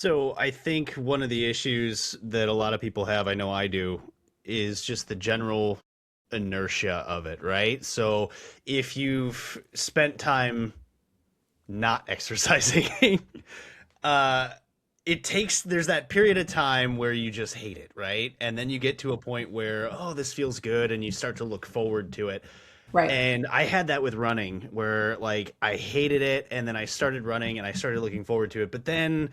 So I think one of the issues that a lot of people have, I know I do, is just the general inertia of it, right? So if you've spent time not exercising, uh, there's that period of time where you just hate it, right? And then you get to a point where, oh, this feels good, and you start to look forward to it. Right. And I had that with running where like I hated it, and then I started running and I started looking forward to it. But then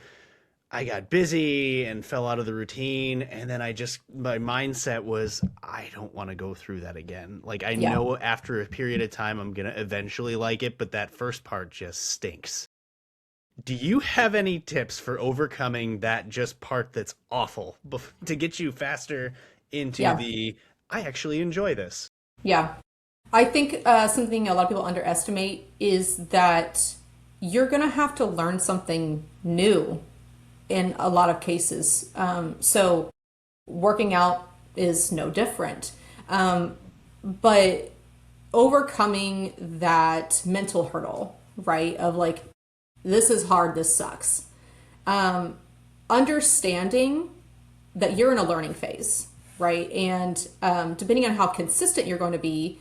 I got busy and fell out of the routine. And then my mindset was, I don't want to go through that again. Like, I Yeah. know after a period of time, I'm going to eventually like it, but that first part just stinks. Do you have any tips for overcoming that just part that's awful to get you faster into Yeah. I actually enjoy this? Yeah. I think something a lot of people underestimate is that you're going to have to learn something new in a lot of cases. So working out is no different. But overcoming that mental hurdle, right? Of like, this is hard, this sucks. Understanding that you're in a learning phase, right? And depending on how consistent you're going to be,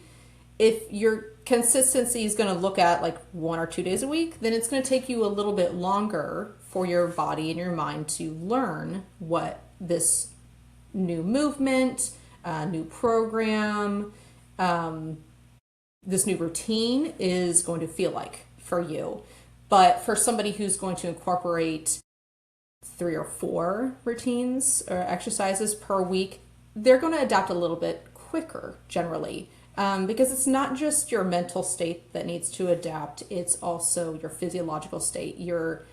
if your consistency is going to look at like 1 or 2 days a week, then it's going to take you a little bit longer for your body and your mind to learn what this new movement, new program, this new routine is going to feel like for you. But for somebody who's going to incorporate 3 or 4 routines or exercises per week, they're going to adapt a little bit quicker generally. Because it's not just your mental state that needs to adapt, it's also your physiological state, your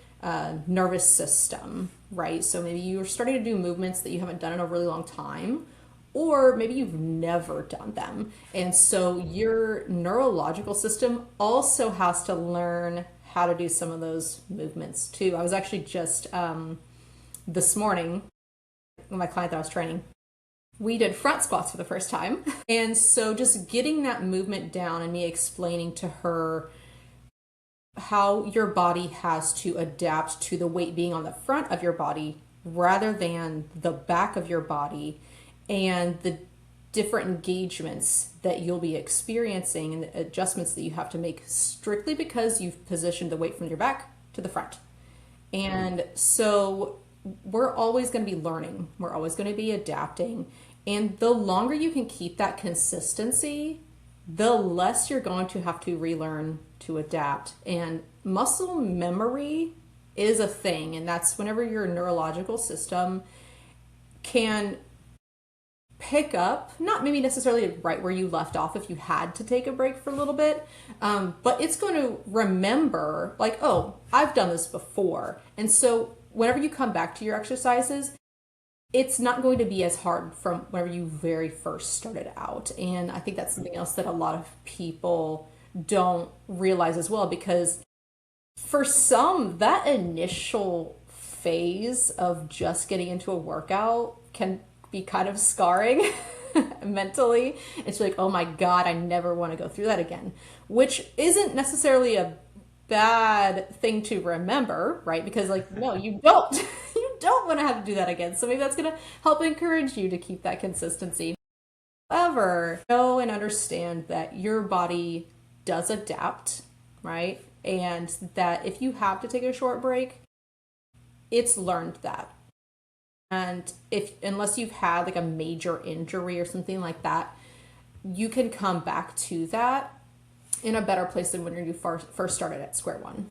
nervous system, right? So maybe you're starting to do movements that you haven't done in a really long time, or maybe you've never done them. And so your neurological system also has to learn how to do some of those movements too. I was actually just this morning, with my client that I was training, we did front squats for the first time. And so just getting that movement down and me explaining to her how your body has to adapt to the weight being on the front of your body rather than the back of your body, and the different engagements that you'll be experiencing and the adjustments that you have to make strictly because you've positioned the weight from your back to the front. And so we're always going to be learning, we're always going to be adapting. And the longer you can keep that consistency, the less you're going to have to relearn to adapt. And muscle memory is a thing, and that's whenever your neurological system can pick up, not maybe necessarily right where you left off if you had to take a break for a little bit, but it's going to remember, like, oh, I've done this before. And so whenever you come back to your exercises, it's not going to be as hard from whenever you very first started out. And I think that's something else that a lot of people don't realize as well, because for some, that initial phase of just getting into a workout can be kind of scarring mentally. It's like, oh my God, I never want to go through that again, which isn't necessarily a bad thing to remember, right? Because like, no, you don't, you don't want to have to do that again. So maybe that's going to help encourage you to keep that consistency. However, know and understand that your body does adapt, right? And that if you have to take a short break, it's learned that. And if unless you've had like a major injury or something like that, you can come back to that in a better place than when you first started at square one.